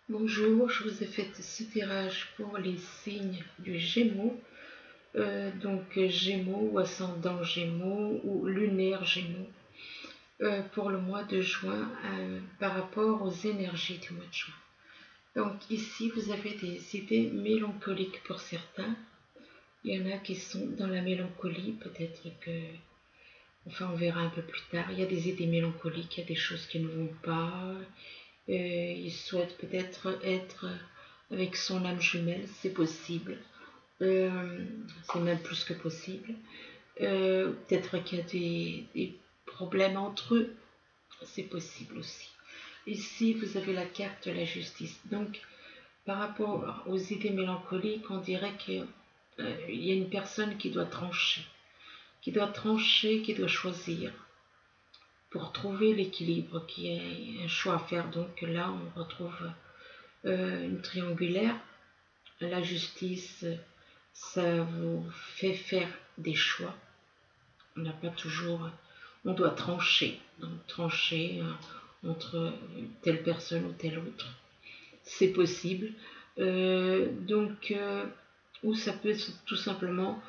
Bonjour, je vous ai fait ce tirage pour les signes du Gémeaux, Gémeaux ou ascendant Gémeaux ou lunaire Gémeaux, pour le mois de juin par rapport aux énergies du mois de juin. Donc ici, vous avez des idées mélancoliques pour certains. Il y en a qui sont dans la mélancolie, peut-être que, enfin on verra un peu plus tard, il y a des idées mélancoliques, il y a des choses qui ne vont pas. Il souhaite peut-être être avec son âme jumelle, c'est possible. C'est même plus que possible. Peut-être qu'il y a des problèmes entre eux, c'est possible aussi. Ici, vous avez la carte de la justice. Donc, par rapport aux idées mélancoliques, on dirait qu'il y a une personne qui doit trancher, qui doit choisir pour trouver l'équilibre, qui est un choix à faire. Donc là, on retrouve une triangulaire. La justice, ça vous fait faire des choix. On n'a pas toujours... On doit trancher. Donc trancher entre telle personne ou telle autre. C'est possible. Ou ça peut tout simplement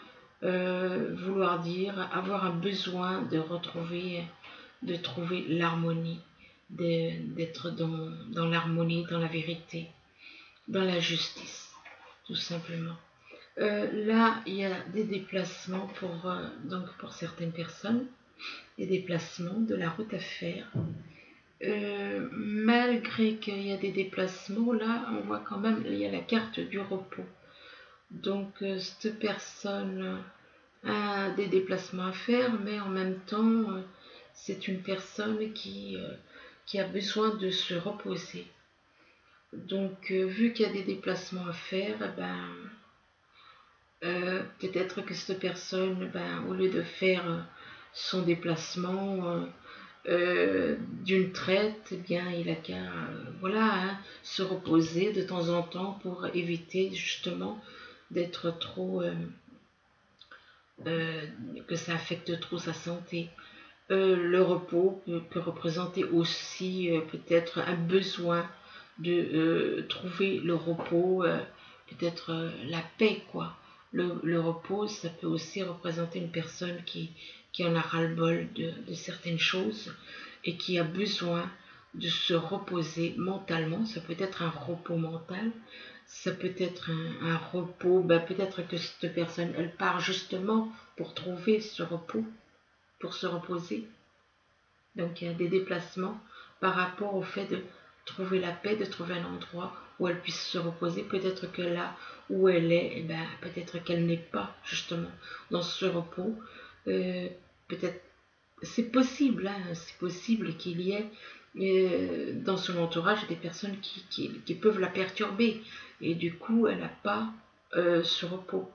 vouloir dire avoir un besoin de trouver l'harmonie, d'être dans l'harmonie, dans la vérité, dans la justice, tout simplement. Là, il y a des déplacements pour certaines personnes, des déplacements, de la route à faire. Malgré qu'il y a des déplacements, là, on voit quand même, il y a la carte du repos. Donc, cette personne a des déplacements à faire, mais en même temps, c'est une personne qui a besoin de se reposer. Donc, vu qu'il y a des déplacements à faire, peut-être que cette personne, au lieu de faire son déplacement d'une traite, il a qu'à se reposer de temps en temps pour éviter justement d'être trop, que ça affecte trop sa santé. Le repos peut représenter aussi peut-être un besoin de trouver le repos, peut-être la paix, quoi. Le repos, ça peut aussi représenter une personne qui en a ras-le-bol de certaines choses et qui a besoin de se reposer mentalement. Ça peut être un repos mental, ça peut être un repos, peut-être que cette personne, elle part justement pour trouver ce repos, pour se reposer. Donc il y a des déplacements par rapport au fait de trouver la paix, de trouver un endroit où elle puisse se reposer. Peut-être que là où elle est, peut-être qu'elle n'est pas justement dans ce repos. Peut-être c'est possible, c'est possible qu'il y ait dans son entourage des personnes qui peuvent la perturber et du coup elle n'a pas ce repos.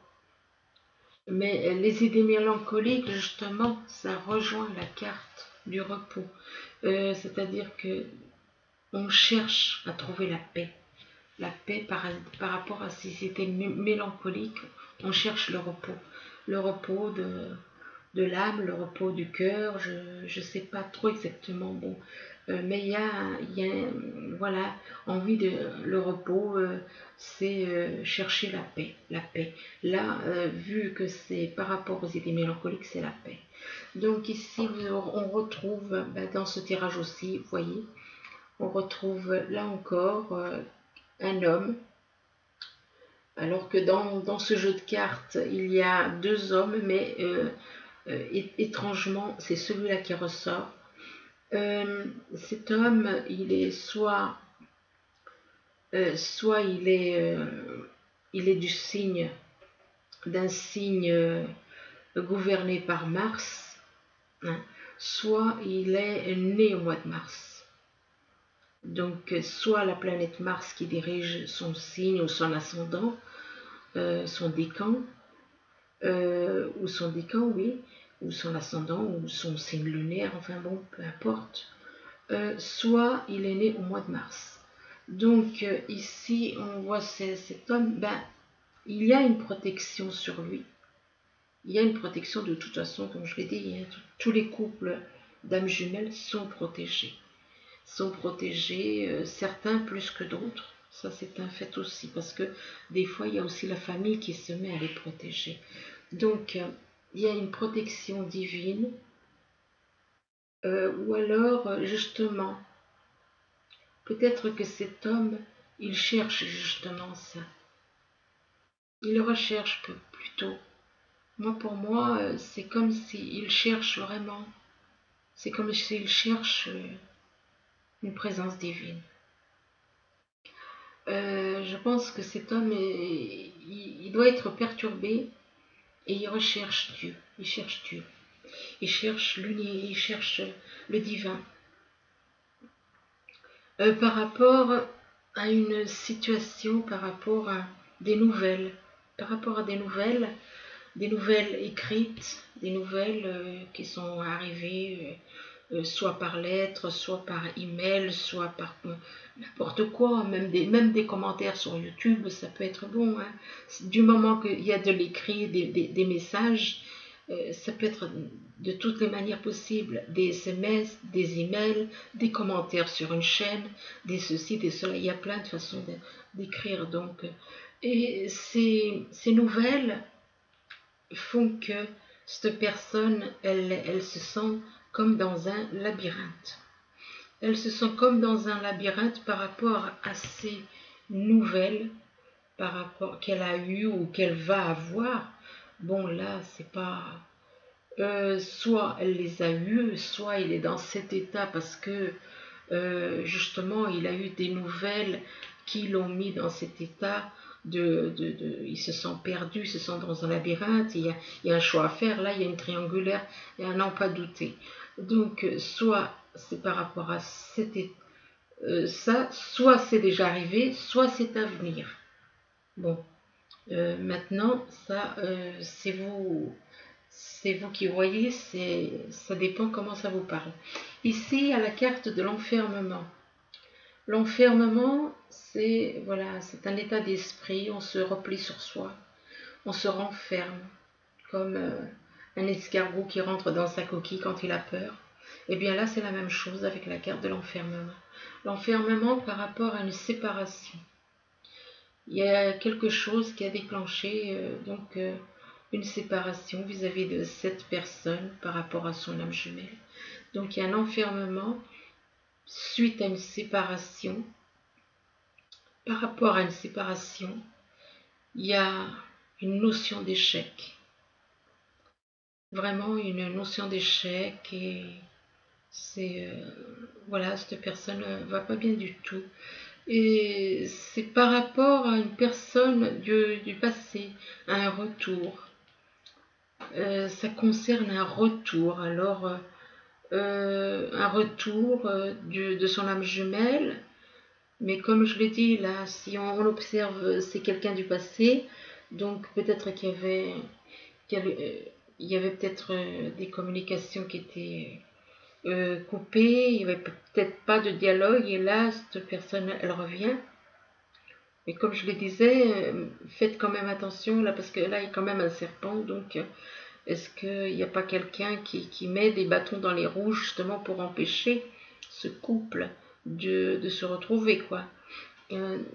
Mais les idées mélancoliques, justement, ça rejoint la carte du repos. C'est-à-dire que on cherche à trouver la paix. La paix par rapport à ces idées mélancoliques, on cherche le repos. Le repos de l'âme, le repos du cœur, je ne sais pas trop exactement. Bon, mais il y a voilà, envie de le repos, c'est chercher la paix, la paix. Là, vu que c'est par rapport aux idées mélancoliques, c'est la paix. Donc ici, on retrouve dans ce tirage aussi, vous voyez, on retrouve là encore un homme. Alors que dans ce jeu de cartes, il y a deux hommes, mais étrangement, c'est celui-là qui ressort. Cet homme, il est soit il est d'un signe gouverné par Mars, hein, soit il est né au mois de mars. Donc, soit la planète Mars qui dirige son signe ou son ascendant, son décan, oui, ou son ascendant, ou son signe lunaire, enfin bon, peu importe. Soit il est né au mois de mars. Donc ici, on voit cet homme, il y a une protection sur lui. Il y a une protection de toute façon, comme je l'ai dit, tous les couples d'âmes jumelles sont protégés. Certains plus que d'autres, Ça, c'est un fait aussi, parce que des fois, il y a aussi la famille qui se met à les protéger. Donc, il y a une protection divine, ou alors, justement, peut-être que cet homme, il cherche justement ça. Il le recherche plutôt. Moi, pour moi, c'est comme s'il cherche vraiment. C'est comme s'il cherche une présence divine. Je pense que cet homme, il doit être perturbé et il recherche Dieu. Il cherche Dieu. Il cherche l'uni, il cherche le divin. Par rapport à une situation, par rapport à des nouvelles, par rapport à des nouvelles écrites, des nouvelles qui sont arrivées, soit par lettre, soit par email, soit par n'importe quoi, même des commentaires sur YouTube, ça peut être bon. Hein. Du moment qu'il y a de l'écrit, des messages, ça peut être de toutes les manières possibles, des SMS, des emails, des commentaires sur une chaîne, des ceci, des cela, il y a plein de façons d'écrire. Donc, et ces nouvelles font que cette personne, elle se sent comme dans un labyrinthe. Elle se sent comme dans un labyrinthe par rapport à ces nouvelles, par rapport qu'elle a eues ou qu'elle va avoir. Bon, là, c'est pas... soit elle les a eues, soit il est dans cet état parce que, justement, il a eu des nouvelles qui l'ont mis dans cet état il se sent perdu, il se sent dans un labyrinthe, il y a un choix à faire, là il y a une triangulaire, et à n'en pas douter. Donc, soit c'est par rapport à ça, soit c'est déjà arrivé, soit c'est à venir. Bon, maintenant, ça, c'est vous qui voyez, ça dépend comment ça vous parle. Ici, à la carte de l'enfermement. L'enfermement, c'est voilà, c'est un état d'esprit, on se replie sur soi, on se renferme, comme un escargot qui rentre dans sa coquille quand il a peur. Et bien là, c'est la même chose avec la carte de l'enfermement. L'enfermement par rapport à une séparation. Il y a quelque chose qui a déclenché une séparation vis-à-vis de cette personne par rapport à son âme jumelle. Donc il y a un enfermement suite à une séparation. Par rapport à une séparation, il y a une notion d'échec. Vraiment une notion d'échec et c'est... voilà, cette personne ne va pas bien du tout. Et c'est par rapport à une personne du passé, à un retour. Ça concerne un retour. Alors, un retour de son âme jumelle. Mais comme je l'ai dit, là, si on observe, c'est quelqu'un du passé. Donc, peut-être qu'il y avait peut-être des communications qui étaient coupées. Il n'y avait peut-être pas de dialogue. Et là, cette personne, elle revient. Mais comme je le disais, faites quand même attention là, parce que là, il y a quand même un serpent. Donc, est-ce qu'il n'y a pas quelqu'un qui met des bâtons dans les roues justement pour empêcher ce couple de se retrouver, quoi.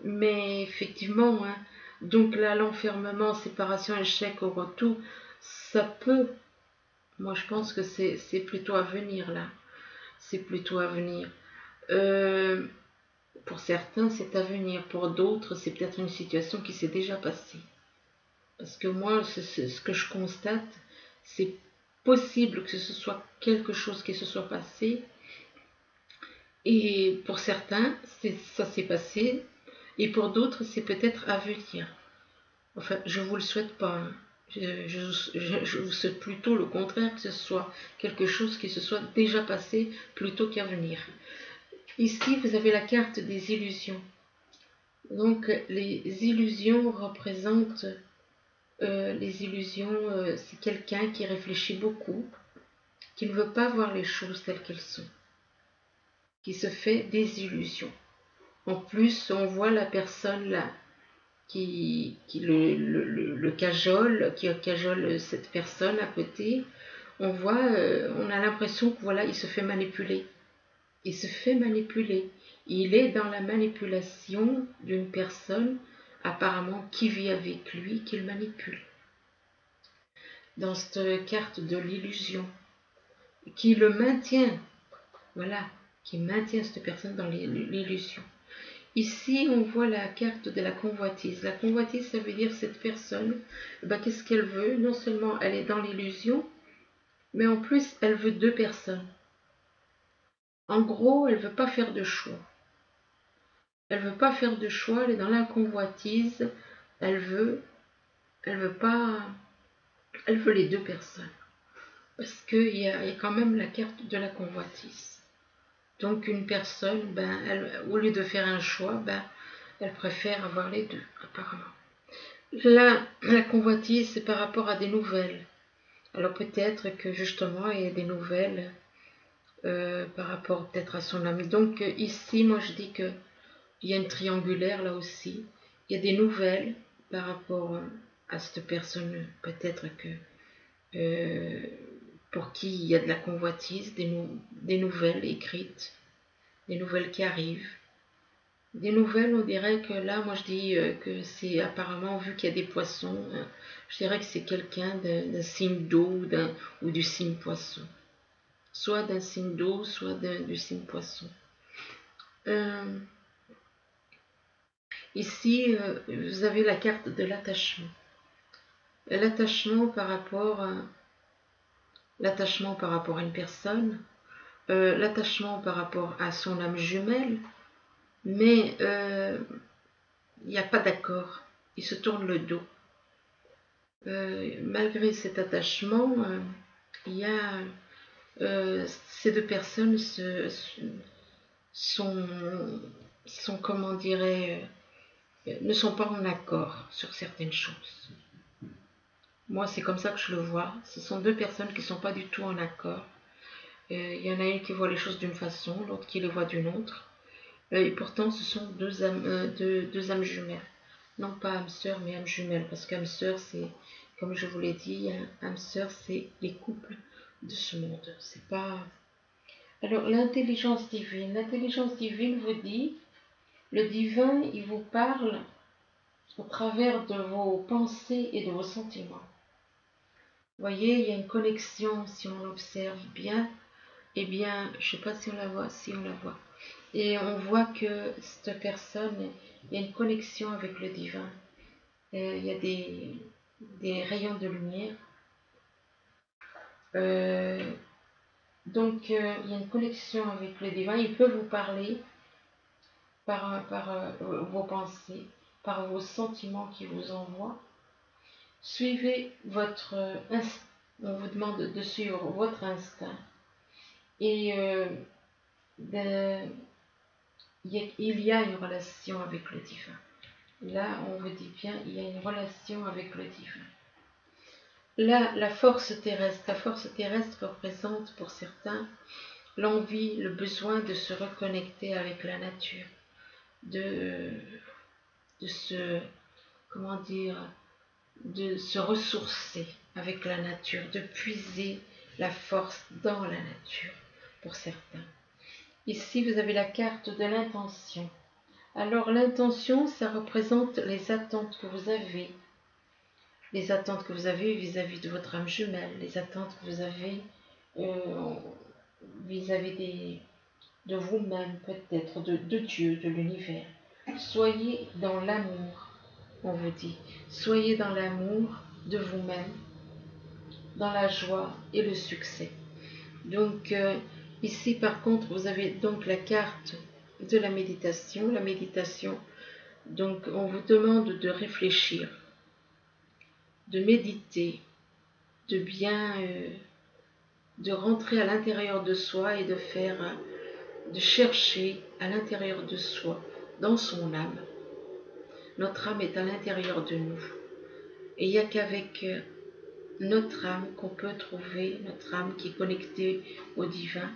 Mais effectivement, hein, donc là, l'enfermement, séparation, échec au retour, ça peut. Moi, je pense que c'est plutôt à venir là. C'est plutôt à venir. Pour certains, c'est à venir. Pour d'autres, c'est peut-être une situation qui s'est déjà passée. Parce que moi, ce que je constate, c'est possible que ce soit quelque chose qui se soit passé. Et pour certains, ça s'est passé. Et pour d'autres, c'est peut-être à venir. Enfin, je ne vous le souhaite pas. Hein. Je vous souhaite plutôt le contraire, que ce soit quelque chose qui se soit déjà passé plutôt qu'à venir. Ici, vous avez la carte des illusions. Donc, les illusions représentent... les illusions, c'est quelqu'un qui réfléchit beaucoup, qui ne veut pas voir les choses telles qu'elles sont, qui se fait des illusions. En plus, on voit la personne là qui le cajole, qui cajole cette personne à côté. On voit, on a l'impression que voilà, il se fait manipuler. Il se fait manipuler. Il est dans la manipulation d'une personne apparemment qui vit avec lui, qu'il manipule. Dans cette carte de l'illusion, qui le maintient, voilà, qui maintient cette personne dans l'illusion. Ici, on voit la carte de la convoitise. La convoitise, ça veut dire cette personne, qu'est-ce qu'elle veut? Non seulement elle est dans l'illusion, mais en plus, elle veut deux personnes. En gros, elle ne veut pas faire de choix. Elle veut pas faire de choix, elle est dans la convoitise. Elle veut pas, elle veut les deux personnes. Parce qu'il y a quand même la carte de la convoitise. Donc une personne, au lieu de faire un choix, elle préfère avoir les deux, apparemment. Là, la convoitise, c'est par rapport à des nouvelles. Alors peut-être que justement, il y a des nouvelles par rapport peut-être à son ami. Donc ici, moi je dis que il y a une triangulaire là aussi. Il y a des nouvelles par rapport à cette personne, peut-être que pour qui il y a de la convoitise, des nouvelles écrites, des nouvelles qui arrivent. Des nouvelles, on dirait que là, moi je dis que c'est apparemment, vu qu'il y a des poissons, je dirais que c'est quelqu'un d'un signe d'eau ou du signe poisson. Soit d'un signe d'eau, soit du signe poisson. Ici, vous avez la carte de l'attachement. L'attachement par rapport à une personne, l'attachement par rapport à son âme jumelle, mais il n'y a pas d'accord, il se tourne le dos. Malgré cet attachement, il y a ces deux personnes sont comment dirais, ne sont pas en accord sur certaines choses. Moi, c'est comme ça que je le vois. Ce sont deux personnes qui ne sont pas du tout en accord. Il y en a une qui voit les choses d'une façon, l'autre qui les voit d'une autre. Et pourtant, ce sont deux âmes jumelles. Non pas âmes sœurs, mais âmes jumelles. Parce qu'âmes sœurs, c'est, comme je vous l'ai dit, âmes sœurs, c'est les couples de ce monde. C'est pas... Alors, l'intelligence divine. L'intelligence divine vous dit, le divin, il vous parle au travers de vos pensées et de vos sentiments. Vous voyez, il y a une connexion, si on l'observe bien, eh bien, je ne sais pas si on la voit, Et on voit que cette personne, il y a une connexion avec le divin. Il y a des rayons de lumière. Donc, il y a une connexion avec le divin. Il peut vous parler par vos pensées, par vos sentiments qui vous envoient. Suivez votre instinct. On vous demande de suivre votre instinct. Et il y a une relation avec le divin. Là, on vous dit bien, il y a une relation avec le divin. Là, la force terrestre représente pour certains l'envie, le besoin de se reconnecter avec la nature, de se ressourcer avec la nature, de puiser la force dans la nature pour certains. Ici, vous avez la carte de l'intention. Alors, l'intention, ça représente les attentes que vous avez. Les attentes que vous avez vis-à-vis de votre âme jumelle, les attentes que vous avez vis-à-vis de vous-même, peut-être, de Dieu, de l'univers. Soyez dans l'amour, on vous dit. Soyez dans l'amour de vous-même, dans la joie et le succès. Donc, ici, par contre, vous avez donc la carte de la méditation. La méditation, donc, on vous demande de réfléchir, de méditer, de bien, de rentrer à l'intérieur de soi et de chercher à l'intérieur de soi, dans son âme. Notre âme est à l'intérieur de nous. Et il n'y a qu'avec notre âme qu'on peut trouver, notre âme qui est connectée au divin,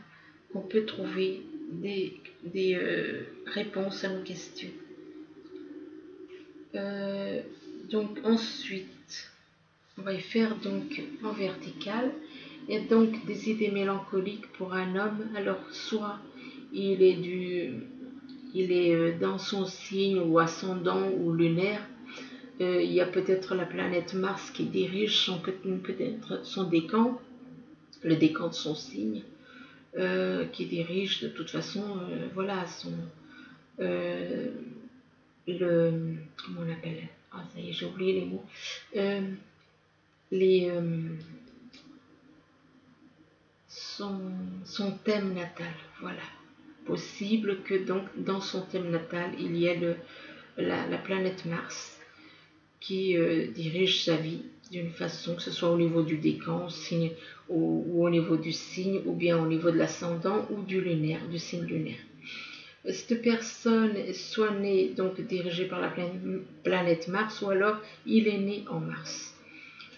qu'on peut trouver des réponses à nos questions. Donc ensuite, on va y faire donc en vertical. Il y a donc des idées mélancoliques pour un homme. Alors soit il est il est dans son signe ou ascendant ou lunaire, il y a peut-être la planète Mars qui dirige peut-être son décan, le décan de son signe, qui dirige de toute façon, voilà, comment on appelle, ah ça y est, j'ai oublié les mots, les, son thème natal, voilà. Possible que donc dans son thème natal, il y ait la planète Mars qui dirige sa vie d'une façon, que ce soit au niveau du décan, signe, ou au niveau du signe, ou bien au niveau de l'ascendant ou du lunaire, du signe lunaire. Cette personne soit née donc dirigée par la planète Mars, ou alors il est né en Mars.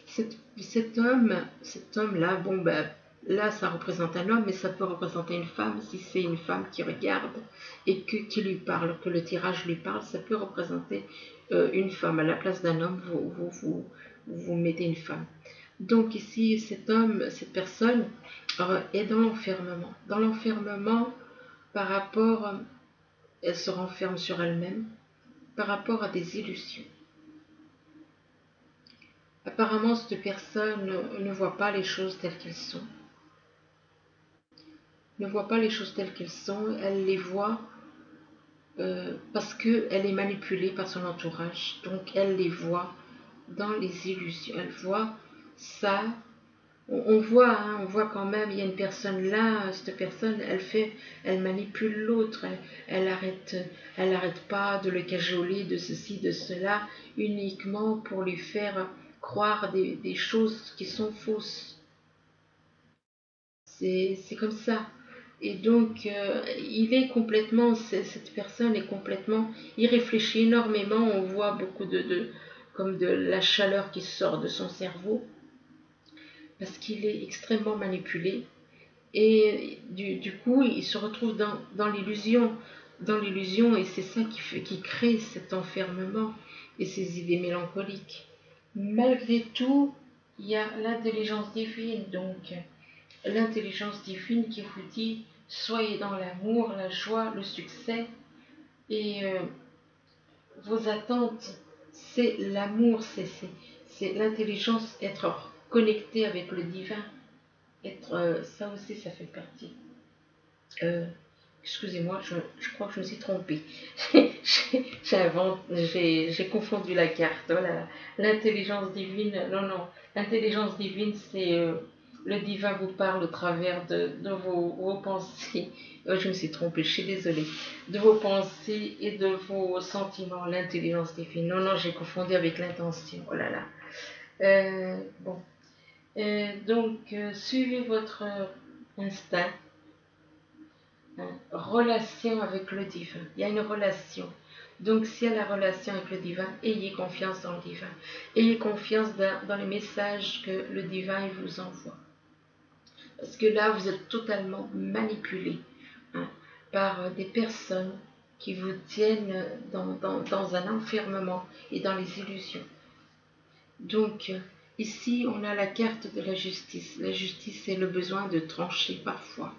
Cet homme-là, bon ben, là ça représente un homme, mais ça peut représenter une femme, si c'est une femme qui regarde et qui lui parle, que le tirage lui parle, ça peut représenter une femme. À la place d'un homme, vous mettez une femme. Donc ici, cet homme, cette personne est dans l'enfermement. Dans l'enfermement par rapport, elle se renferme sur elle-même, par rapport à des illusions. Apparemment, cette personne ne voit pas les choses telles qu'elles sont. Ne voit pas les choses telles qu'elles sont, elle les voit parce qu'elle est manipulée par son entourage. Donc, elle les voit dans les illusions. Elle voit ça. On voit, hein, on voit quand même, il y a une personne là, cette personne, elle manipule l'autre. Elle arrête pas de le cajoler, de ceci, de cela, uniquement pour lui faire croire des choses qui sont fausses. C'est comme ça. Et donc, cette personne est complètement, il réfléchit énormément, on voit beaucoup comme de la chaleur qui sort de son cerveau, parce qu'il est extrêmement manipulé. Et du coup, il se retrouve dans l'illusion, et c'est ça qui crée cet enfermement et ces idées mélancoliques. Malgré tout, il y a l'intelligence divine, donc l'intelligence divine qui vous dit soyez dans l'amour, la joie, le succès, et vos attentes, c'est l'amour, c'est l'intelligence, être connecté avec le divin, ça aussi ça fait partie. Excusez-moi, je crois que je me suis trompée. J'ai confondu la carte. Voilà. L'intelligence divine, non. L'intelligence divine, c'est le divin vous parle au travers de vos pensées. Je me suis trompée, je suis désolée. De vos pensées et de vos sentiments, l'intelligence divine. Non, j'ai confondu avec l'intention. Oh là là. Bon. Donc, suivez votre instinct. Relation avec le divin. Il y a une relation. Donc, s'il y a la relation avec le divin, ayez confiance dans le divin. Ayez confiance dans les messages que le divin vous envoie. Parce que là, vous êtes totalement manipulé par des personnes qui vous tiennent dans un enfermement et dans les illusions. Donc, ici, on a la carte de la justice. La justice, c'est le besoin de trancher parfois.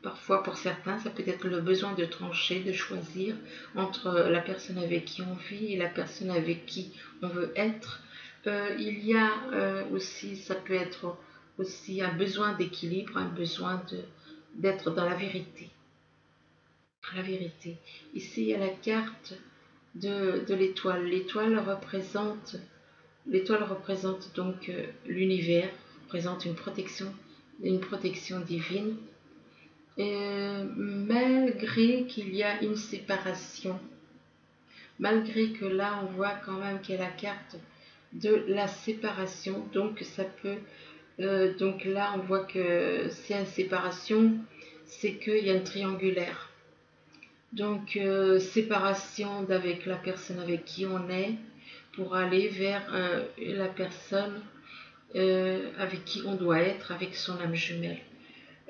Parfois, pour certains, ça peut être le besoin de trancher, de choisir entre la personne avec qui on vit et la personne avec qui on veut être. Il y a aussi, ça peut être aussi un besoin d'équilibre, un besoin d'être dans la vérité. La vérité. Ici, il y a la carte de l'étoile. L'étoile représente donc l'univers, représente une protection divine. Malgré qu'il y a une séparation, malgré que là on voit quand même qu'il y a la carte de la séparation, donc ça peut, donc là on voit que s'il y a une séparation, c'est qu'il y a une triangulaire. Donc séparation d'avec la personne avec qui on est pour aller vers la personne avec qui on doit être, avec son âme jumelle.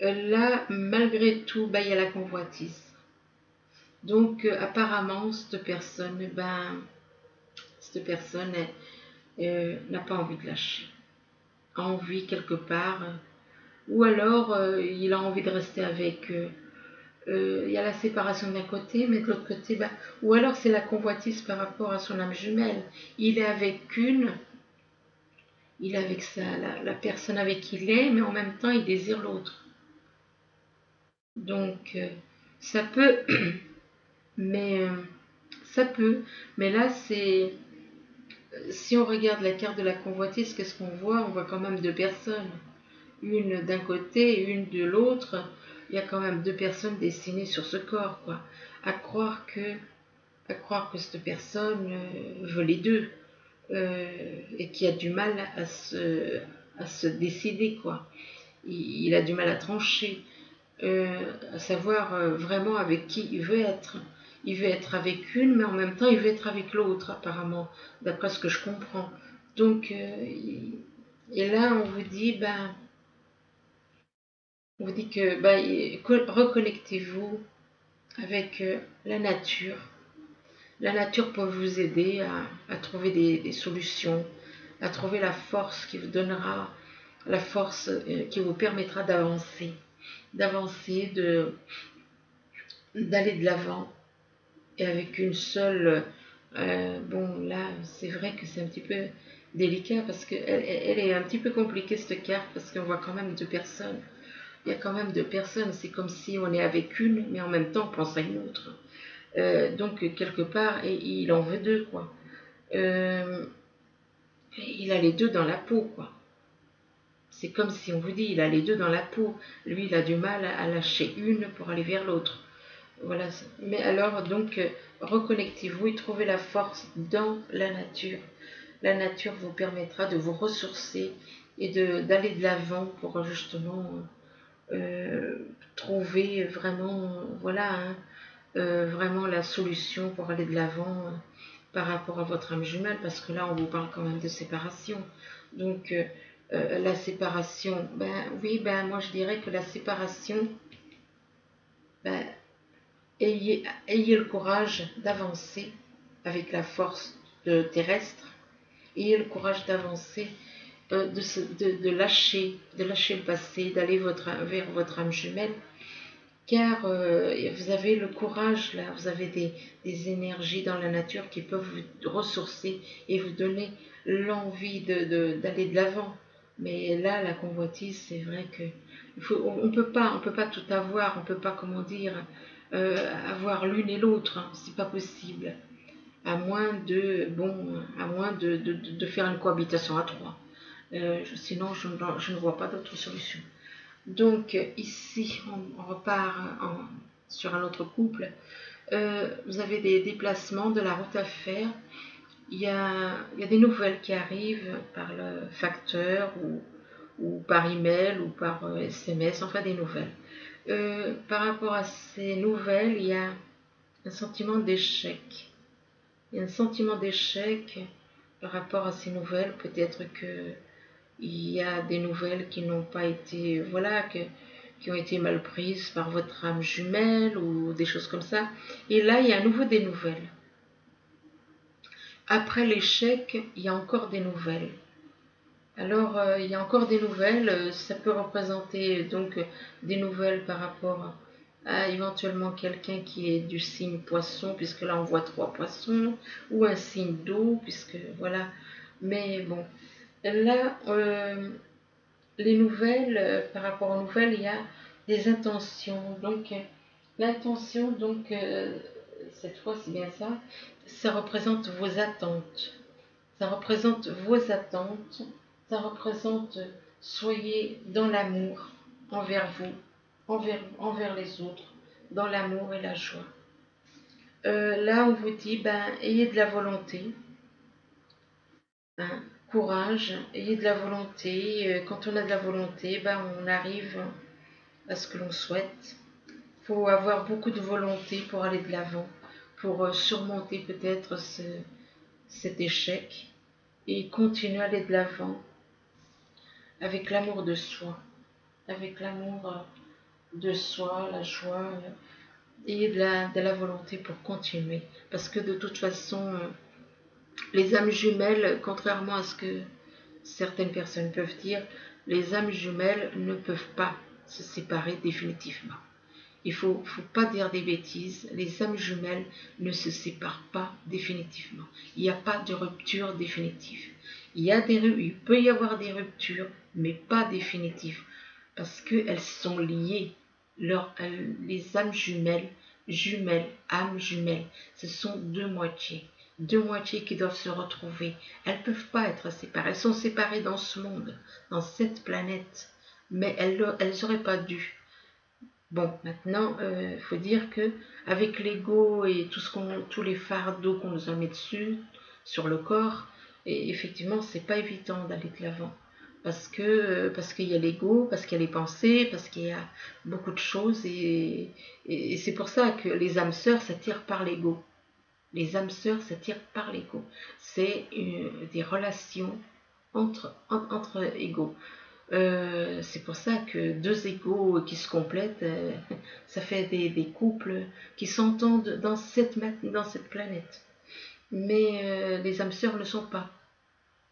Là, malgré tout, il y a la convoitise. Donc, apparemment, cette personne n'a pas envie de lâcher. A envie quelque part, ou alors il a envie de rester avec Il y a la séparation d'un côté, mais de l'autre côté, ou alors c'est la convoitise par rapport à son âme jumelle. Il est avec il est avec la personne avec qui il est, mais en même temps, il désire l'autre. Donc, ça peut, mais ça peut. Mais là, c'est si on regarde la carte de la convoitise, qu'est-ce qu'on voit? On voit quand même deux personnes. Une d'un côté et une de l'autre. Il y a quand même deux personnes dessinées sur ce corps, quoi. À croire que, à croire que cette personne veut les deux et qui a du mal à se décider, quoi. Il a du mal à trancher, à savoir vraiment avec qui il veut être. Il veut être avec une, mais en même temps, il veut être avec l'autre, apparemment, d'après ce que je comprends. Donc, et là, on vous dit, que reconnectez-vous avec la nature. La nature peut vous aider à trouver des solutions, à trouver la force qui vous donnera, la force qui vous permettra d'avancer, d'aller de l'avant. Et avec une seule... bon, là, c'est vrai que c'est un petit peu délicat parce qu'elle elle est un petit peu compliquée cette carte parce qu'on voit quand même deux personnes. Il y a quand même deux personnes, c'est comme si on est avec une, mais en même temps on pense à une autre. Donc quelque part, et il en veut deux, quoi. Il a les deux dans la peau, quoi. C'est comme si on vous dit, il a les deux dans la peau. Lui, il a du mal à lâcher une pour aller vers l'autre. Voilà. Mais alors, donc, reconnectez-vous et trouvez la force dans la nature. La nature vous permettra de vous ressourcer et d'aller de l'avant pour justement trouver vraiment, voilà, hein, vraiment la solution pour aller de l'avant par rapport à votre âme jumelle, parce que là, on vous parle quand même de séparation. Donc, la séparation, oui, moi je dirais que la séparation, ben, ayez le courage d'avancer avec la force terrestre, ayez le courage d'avancer, de lâcher le passé, d'aller vers votre âme jumelle, car vous avez le courage là, vous avez des énergies dans la nature qui peuvent vous ressourcer et vous donner l'envie d'aller de l'avant. Mais là, la convoitise, c'est vrai que on peut pas tout avoir, on peut pas, comment dire, avoir l'une et l'autre, hein, c'est pas possible, à moins de faire une cohabitation à trois. Sinon, je ne vois pas d'autre solution. Donc ici, on repart sur un autre couple. Vous avez des déplacements, de la route à faire. Il y a des nouvelles qui arrivent par le facteur ou par email ou par SMS, enfin des nouvelles. Par rapport à ces nouvelles, il y a un sentiment d'échec. Il y a un sentiment d'échec par rapport à ces nouvelles. Peut-être que il y a des nouvelles qui n'ont pas été, voilà, qui ont été mal prises par votre âme jumelle ou des choses comme ça. Et là, il y a à nouveau des nouvelles. Après l'échec, il y a encore des nouvelles. Alors, il y a encore des nouvelles. Ça peut représenter donc des nouvelles par rapport à éventuellement quelqu'un qui est du signe poisson, puisque là on voit 3 poissons, ou un signe d'eau, puisque voilà. Mais bon, là, les nouvelles, par rapport aux nouvelles, il y a des intentions. Donc, l'intention, donc, cette fois, c'est bien ça, ça représente vos attentes. Ça représente vos attentes. Ça représente, soyez dans l'amour envers vous, envers les autres, dans l'amour et la joie. Là, on vous dit, ayez de la volonté. Hein, courage, ayez de la volonté. Quand on a de la volonté, on arrive à ce que l'on souhaite. Il faut avoir beaucoup de volonté pour aller de l'avant, pour surmonter peut-être cet échec et continuer à aller de l'avant avec l'amour de soi, avec l'amour de soi, la joie, et de la volonté pour continuer. Parce que de toute façon, les âmes jumelles, contrairement à ce que certaines personnes peuvent dire, les âmes jumelles ne peuvent pas se séparer définitivement. faut pas dire des bêtises. Les âmes jumelles ne se séparent pas définitivement. Il n'y a pas de rupture définitive. Il peut y avoir des ruptures, mais pas définitives, parce qu'elles sont liées. Les âmes âmes jumelles, ce sont deux moitiés qui doivent se retrouver. Elles ne peuvent pas être séparées. Elles sont séparées dans ce monde, dans cette planète, mais elles n'auraient pas dû. Bon, maintenant, faut dire que avec l'ego et tous les fardeaux qu'on nous a mis dessus, sur le corps, et effectivement, c'est pas évident d'aller de l'avant. Parce qu'il y a l'ego, parce qu'il y a les pensées, parce qu'il y a beaucoup de choses, et c'est pour ça que les âmes sœurs s'attirent par l'ego. Les âmes sœurs s'attirent par l'ego. C'est des relations entre égaux. C'est pour ça que deux égaux qui se complètent, ça fait des couples qui s'entendent dans cette planète. Mais les âmes sœurs ne sont pas.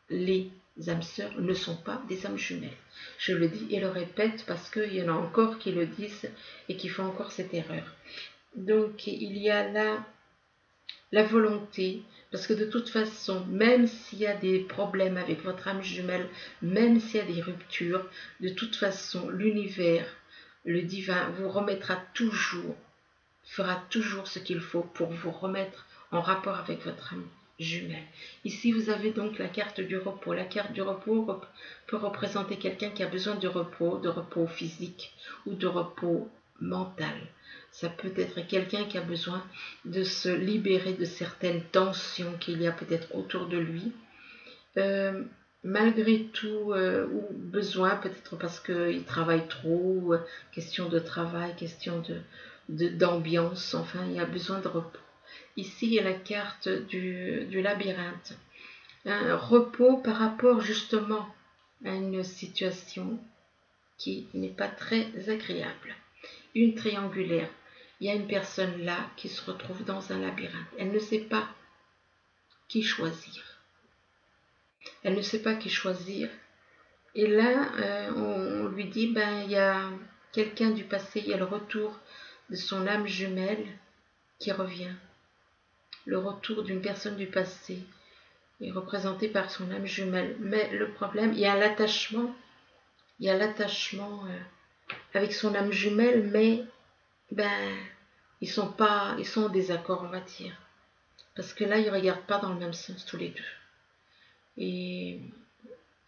Les âmes sœurs ne sont pas des âmes jumelles. Je le dis et le répète parce qu'il y en a encore qui le disent et qui font encore cette erreur. Donc il y a là la volonté, parce que de toute façon, même s'il y a des problèmes avec votre âme jumelle, même s'il y a des ruptures, de toute façon, l'univers, le divin, vous remettra toujours, fera toujours ce qu'il faut pour vous remettre en rapport avec votre âme jumelle. Ici, vous avez donc la carte du repos. La carte du repos peut représenter quelqu'un qui a besoin de repos physique ou de repos mental. Ça peut être quelqu'un qui a besoin de se libérer de certaines tensions qu'il y a peut-être autour de lui. Malgré tout, ou besoin, peut-être parce qu'il travaille trop, question de travail, question d'ambiance, enfin, il y a besoin de repos. Ici, il y a la carte du labyrinthe. Un repos par rapport justement à une situation qui n'est pas très agréable. Une triangulaire. Il y a une personne là qui se retrouve dans un labyrinthe. Elle ne sait pas qui choisir. Elle ne sait pas qui choisir. Et là, on lui dit, il y a quelqu'un du passé, il y a le retour de son âme jumelle qui revient. Le retour d'une personne du passé est représenté par son âme jumelle. Mais le problème, il y a l'attachement. Il y a l'attachement avec son âme jumelle, mais ils sont en désaccord, on va dire. Parce que là, ils ne regardent pas dans le même sens tous les deux. Et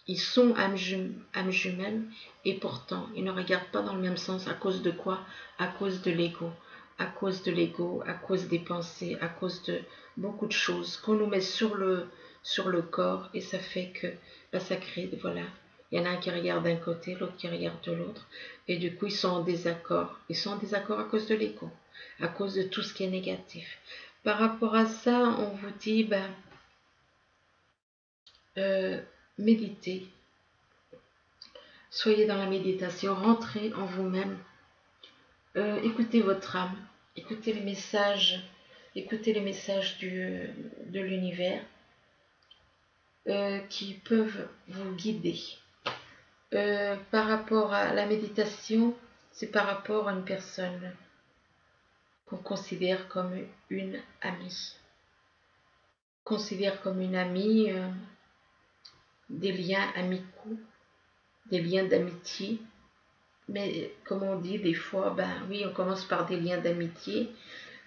ils sont âmes jumelles, et pourtant, ils ne regardent pas dans le même sens. À cause de quoi? À cause de l'ego. À cause de l'ego, à cause des pensées, à cause de beaucoup de choses qu'on nous met sur le corps, et ça fait que ça crée, voilà. Il y en a un qui regarde d'un côté, l'autre qui regarde de l'autre, et du coup, ils sont en désaccord. Ils sont en désaccord à cause de l'ego, à cause de tout ce qui est négatif. Par rapport à ça, on vous dit, méditez. Soyez dans la méditation, rentrez en vous-même. Écoutez votre âme, écoutez les messages de l'univers qui peuvent vous guider. Par rapport à la méditation, c'est par rapport à une personne qu'on considère comme une amie. Considère comme une amie des liens amicaux, des liens d'amitié. Mais comme on dit des fois, oui, on commence par des liens d'amitié.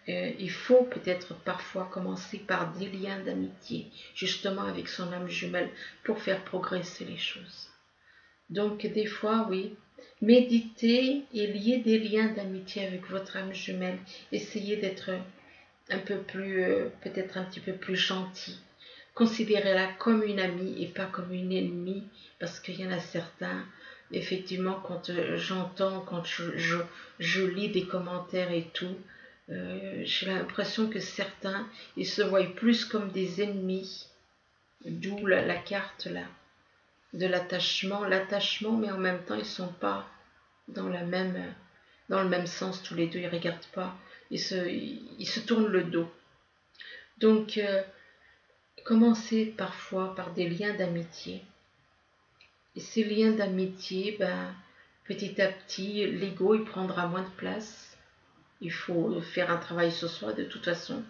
Il faut peut-être parfois commencer par des liens d'amitié, justement avec son âme jumelle, pour faire progresser les choses. Donc des fois, oui, méditez et liez des liens d'amitié avec votre âme jumelle. Essayez d'être un peu plus, peut-être un petit peu plus gentil. Considérez-la comme une amie et pas comme une ennemie, parce qu'il y en a certains, effectivement, quand j'entends, quand je lis des commentaires et tout, j'ai l'impression que certains, ils se voient plus comme des ennemis, d'où la carte là, de l'attachement, mais en même temps, ils sont pas dans le même sens tous les deux, ils regardent pas, ils se tournent le dos. Donc, commencez parfois par des liens d'amitié. Et ces liens d'amitié, petit à petit, l'ego, il prendra moins de place. Il faut faire un travail sur soi de toute façon.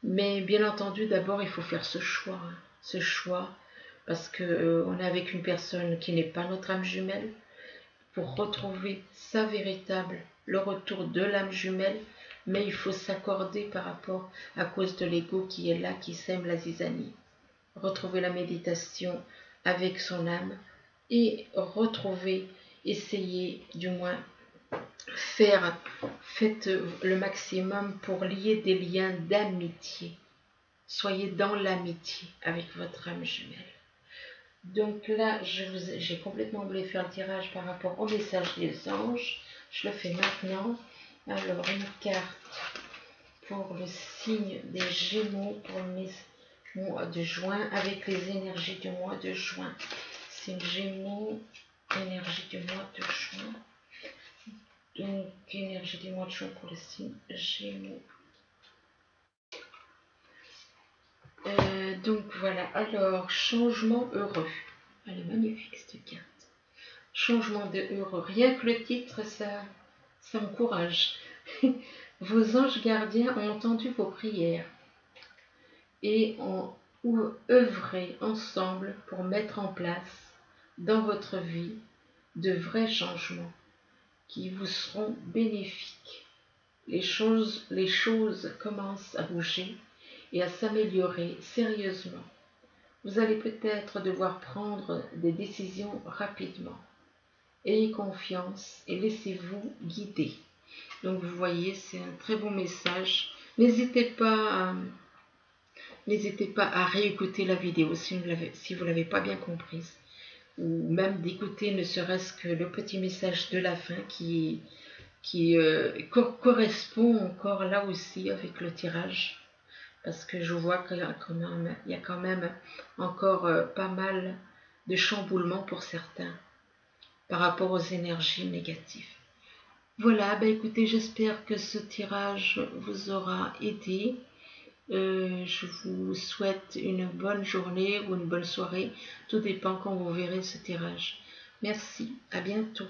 Mais bien entendu, d'abord, il faut faire ce choix. Ce choix, parce que on est avec une personne qui n'est pas notre âme jumelle. Pour retrouver sa véritable, le retour de l'âme jumelle, mais il faut s'accorder par rapport à cause de l'ego qui est là, qui sème la zizanie. Retrouver la méditation avec son âme et retrouver, essayer du moins faites le maximum pour lier des liens d'amitié. Soyez dans l'amitié avec votre âme jumelle. Donc là, j'ai complètement oublié de faire le tirage par rapport au message des anges. Je le fais maintenant. Alors, une carte pour le signe des Gémeaux pour le mois de juin avec les énergies du mois de juin. Signe Gémeaux, énergie du mois de juin. Donc, énergie du mois de juin pour le signe Gémeaux. Donc voilà, alors, changement heureux. Elle est magnifique cette carte. Changement de heureux. Rien que le titre, ça encourage. Vos anges gardiens ont entendu vos prières et ont œuvré ensemble pour mettre en place dans votre vie de vrais changements qui vous seront bénéfiques. Les choses commencent à bouger et à s'améliorer sérieusement. Vous allez peut-être devoir prendre des décisions rapidement. Ayez confiance et laissez-vous guider. Donc vous voyez, c'est un très bon message. N'hésitez pas à réécouter la vidéo si vous ne l'avez pas bien comprise. Ou même d'écouter ne serait-ce que le petit message de la fin qui correspond encore là aussi avec le tirage. Parce que je vois qu'il y a quand même encore pas mal de chamboulements pour certains par rapport aux énergies négatives. Voilà, écoutez, j'espère que ce tirage vous aura aidé. Je vous souhaite une bonne journée ou une bonne soirée. Tout dépend quand vous verrez ce tirage. Merci, à bientôt.